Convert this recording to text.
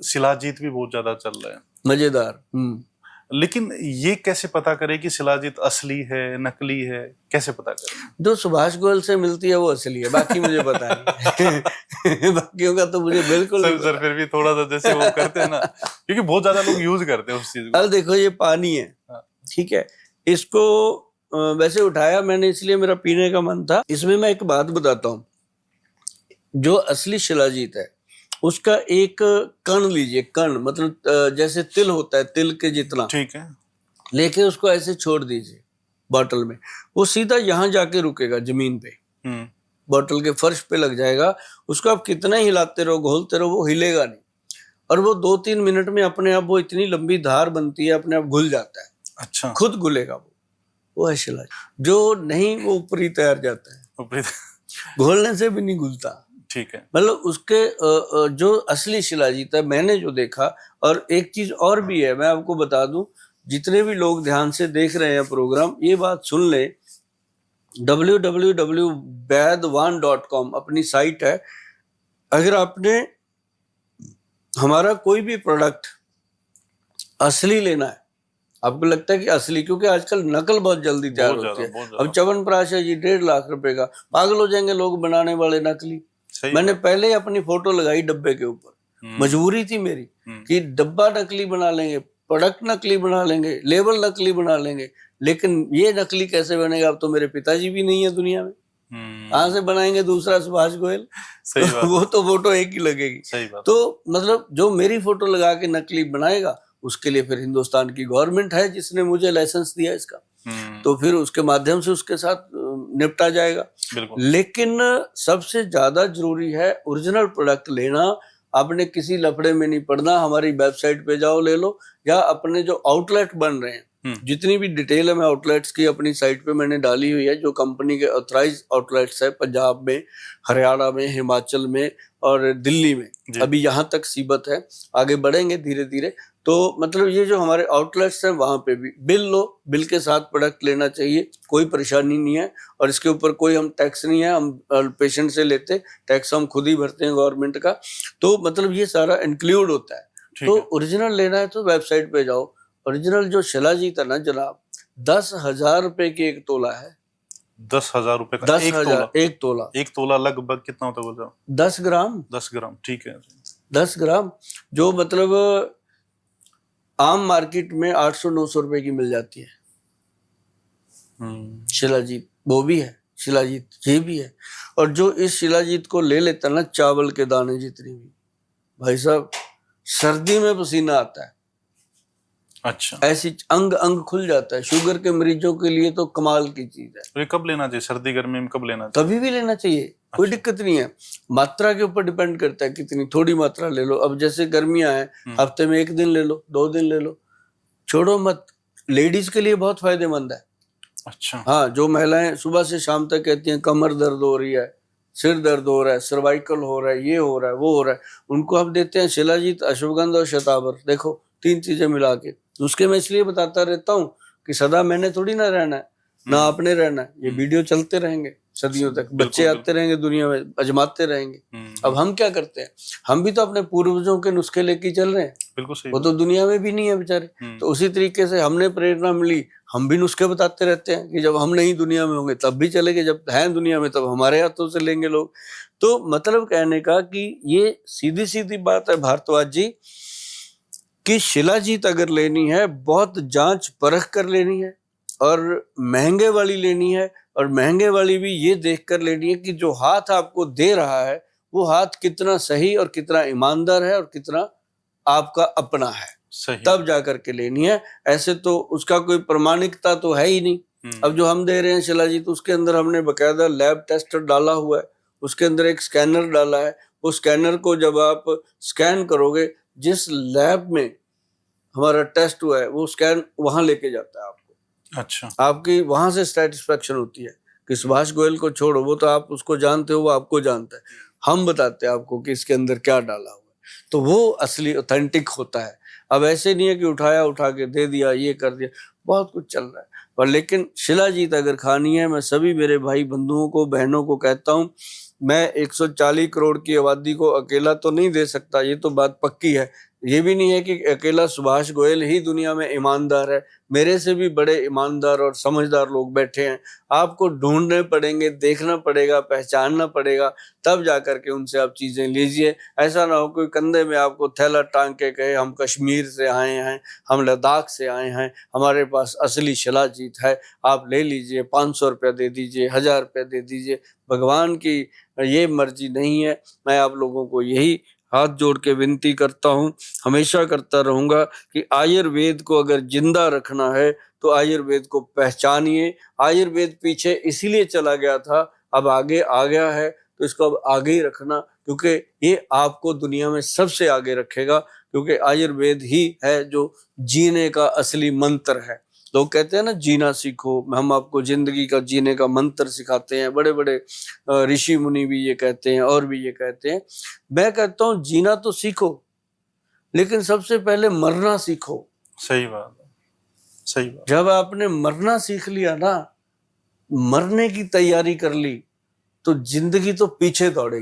शिलाजीत भी बहुत ज्यादा चल रहा है, मजेदार। लेकिन ये कैसे पता करें कि शिलाजीत असली है नकली है, कैसे पता करें? जो सुभाष गोयल से मिलती है वो असली है, बाकी मुझे पता नहीं। बाकियों का तो मुझे बिल्कुल नहीं सर फिर भी थोड़ा सा जैसे वो करते हैं ना, क्योंकि बहुत ज्यादा लोग यूज करते हैं उस चीज को। अब देखो ये पानी है, ठीक है, इसको वैसे उठाया मैंने इसलिए मेरा पीने का मन था। इसमें मैं एक बात बताता हूँ, जो असली शिलाजीत है उसका एक कण लीजिए, कण मतलब जैसे तिल होता है, तिल के जितना, ठीक है, लेके उसको ऐसे छोड़ दीजिए बॉटल में, वो सीधा यहाँ जाके रुकेगा जमीन पे, बॉटल के फर्श पे लग जाएगा। उसको आप कितना हिलाते रहो, घोलते रहो, वो हिलेगा नहीं, और वो 2-3 मिनट में अपने आप वो इतनी लंबी धार बनती है, अपने आप घुल जाता है। अच्छा, खुद घुलेगा वो है शिलाजीत। जो नहीं वो ऊपर ही तैर जाता है, घोलने से भी नहीं घुलता। ठीक है, मतलब उसके जो असली शिलाजीत है मैंने जो देखा। और एक चीज और भी है, मैं आपको बता दूं, जितने भी लोग ध्यान से देख रहे हैं प्रोग्राम, ये बात सुन ले, www.vaidwan.com अपनी साइट है। अगर आपने हमारा कोई भी प्रोडक्ट असली लेना है, आपको लगता है कि असली, क्योंकि आजकल नकल बहुत जल्दी तैयार होती है। अब च्यवनप्राश है जी 1.5 लाख रुपए का, पागल हो जाएंगे लोग बनाने वाले नकली। मैंने पहले ही अपनी फोटो लगाई डब्बे के ऊपर, मजबूरी थी मेरी कि डब्बा नकली बना लेंगे, प्रोडक्ट नकली बना लेंगे, लेबल नकली बना लेंगे, लेकिन ये नकली कैसे बनेगा? अब तो मेरे पिताजी भी नहीं है दुनिया में, कहाँ से बनाएंगे दूसरा सुभाष गोयल? सही बात। वो तो फोटो एक ही लगेगी। सही बात। तो मतलब जो मेरी फोटो लगा के नकली बनाएगा, उसके लिए फिर हिंदुस्तान की गवर्नमेंट है जिसने मुझे लाइसेंस दिया इसका, तो फिर उसके माध्यम से उसके साथ निपटा जाएगा। लेकिन सबसे ज्यादा जरूरी है ओरिजिनल प्रोडक्ट लेना। आपने किसी लफड़े में नहीं पड़ना, हमारी वेबसाइट पे जाओ ले लो, या अपने जो आउटलेट बन रहे हैं, जितनी भी डिटेल है मैं आउटलेट्स की अपनी साइट पे मैंने डाली हुई है, जो कंपनी के ऑथराइज आउटलेट्स है पंजाब में, हरियाणा में, हिमाचल में और दिल्ली में, अभी यहाँ तक सीबत है, आगे बढ़ेंगे धीरे धीरे। तो मतलब ये जो हमारे आउटलेट्स हैं वहां पे भी बिल लो, बिल के साथ प्रोडक्ट लेना चाहिए, कोई परेशानी नहीं है। और इसके ऊपर कोई हम टैक्स नहीं है, हम पेशेंट से लेते, टैक्स हम खुद ही भरते हैं गवर्नमेंट का, तो मतलब ये सारा इंक्लूड होता है। तो ओरिजिनल लेना है तो वेबसाइट पे जाओ। ओरिजिनल जो शिलाजीत है ना जनाब, 10,000 रुपए की एक तोला है। 10,000 रुपए का 10,000 एक तोला। एक तोला लगभग कितना होता है? 10 ग्राम। 10 ग्राम, ठीक है, 10 ग्राम, जो मतलब आम मार्केट में 800-900 रुपए की मिल जाती है शिलाजीत। वो भी है शिलाजीत, ये भी है। और जो इस शिलाजीत को ले लेता ना, चावल के दाने जितनी भी, भाई साहब सर्दी में पसीना आता है। अच्छा, ऐसी अंग अंग खुल जाता है। शुगर के मरीजों के लिए तो कमाल की चीज है। तो ये कब लेना चाहिए? सर्दी गर्मी में कब लेना चाहिए? कभी भी लेना चाहिए, कोई दिक्कत नहीं है। मात्रा के ऊपर डिपेंड करता है कितनी, थोड़ी मात्रा ले लो। अब जैसे गर्मियां हैं, हफ्ते में 1 दिन ले लो, 2 दिन ले लो, छोड़ो मत। लेडीज के लिए बहुत फायदेमंद है। अच्छा, हाँ, जो महिलाएं सुबह से शाम तक कहती हैं कमर दर्द हो रही है, सिर दर्द हो रहा है, सर्वाइकल हो रहा है, ये हो रहा है, वो हो रहा है, उनको हम देते हैं शिलाजीत, अश्वगंधा और शतावर। देखो 3 चीजें मिला के। उसके मैं इसलिए बताता रहता हूँ कि सदा मैंने थोड़ी ना रहना है, ना आपने रहना है। ये वीडियो चलते रहेंगे सदियों तक, बच्चे आते रहेंगे दुनिया में, अजमाते रहेंगे। अब हम क्या करते हैं? हम भी तो अपने पूर्वजों के नुस्खे लेके चल रहे हैं। बिल्कुल सही। वो तो दुनिया में भी नहीं है बेचारे। तो उसी तरीके से हमने प्रेरणा मिली, हम भी नुस्खे बताते रहते हैं कि जब हम नहीं दुनिया में होंगे तब भी चलेंगे, जब हैं दुनिया में तब हमारे हाथों से लेंगे लोग। तो मतलब कहने का कि ये सीधी सीधी बात है भारद्वाज जी, कि शिलाजीत अगर लेनी है बहुत जांच परख कर लेनी है, और महंगे वाली लेनी है। और महंगे वाली भी ये देख कर लेनी है कि जो हाथ आपको दे रहा है वो हाथ कितना सही और कितना ईमानदार है और कितना आपका अपना है, तब जा करके लेनी है। ऐसे तो उसका कोई प्रमाणिकता तो है ही नहीं। अब जो हम दे रहे हैं शिलाजीत, उसके अंदर हमने बकायदा लैब टेस्ट डाला हुआ है, उसके अंदर एक स्कैनर डाला है। उस स्कैनर को जब आप स्कैन करोगे, जिस लैब में हमारा टेस्ट हुआ है वो स्कैन वहां लेके जाता है आपको। अच्छा, आपकी वहां से सेटिस्फेक्शन होती है कि सुभाष गोयल को छोड़ो, वो तो आप उसको जानते हो, वो आपको जानता है, हम बताते हैं आपको कि इसके अंदर क्या डाला हुआ है, तो वो असली ऑथेंटिक होता है। अब ऐसे नहीं है कि उठा के दे दिया, ये कर दिया, बहुत कुछ चल रहा है। पर लेकिन शिलाजीत अगर खानी है, मैं सभी मेरे भाई बंधुओं को, बहनों को कहता हूँ, मैं 140 करोड़ की आबादी को अकेला तो नहीं दे सकता, ये तो बात पक्की है। ये भी नहीं है कि अकेला सुभाष गोयल ही दुनिया में ईमानदार है, मेरे से भी बड़े ईमानदार और समझदार लोग बैठे हैं। आपको ढूंढने पड़ेंगे, देखना पड़ेगा, पहचानना पड़ेगा, तब जाकर के उनसे आप चीजें लीजिए। ऐसा ना हो कोई कंधे में आपको थैला टांग के कहे हम कश्मीर से आए हैं, हम लद्दाख से आए हैं, हमारे पास असली शिलाजीत है, आप ले लीजिए, 500 रुपया दे दीजिए, 1000 रुपया दे दीजिए। भगवान की ये मर्जी नहीं है। मैं आप लोगों को यही हाथ जोड़ के विनती करता हूँ, हमेशा करता रहूंगा कि आयुर्वेद को अगर जिंदा रखना है तो आयुर्वेद को पहचानिए। आयुर्वेद पीछे इसीलिए चला गया था, अब आगे आ गया है, तो इसको अब आगे ही रखना, क्योंकि ये आपको दुनिया में सबसे आगे रखेगा। क्योंकि आयुर्वेद ही है जो जीने का असली मंत्र है। लोग कहते हैं ना जीना सीखो, हम आपको जिंदगी का जीने का मंत्र सिखाते हैं, बड़े बड़े ऋषि मुनि भी ये कहते हैं और भी ये कहते हैं। मैं कहता हूँ जीना तो सीखो, लेकिन सबसे पहले मरना सीखो। सही बात है, सही बात। जब आपने मरना सीख लिया ना, मरने की तैयारी कर ली, तो जिंदगी तो पीछे दौड़ेगी।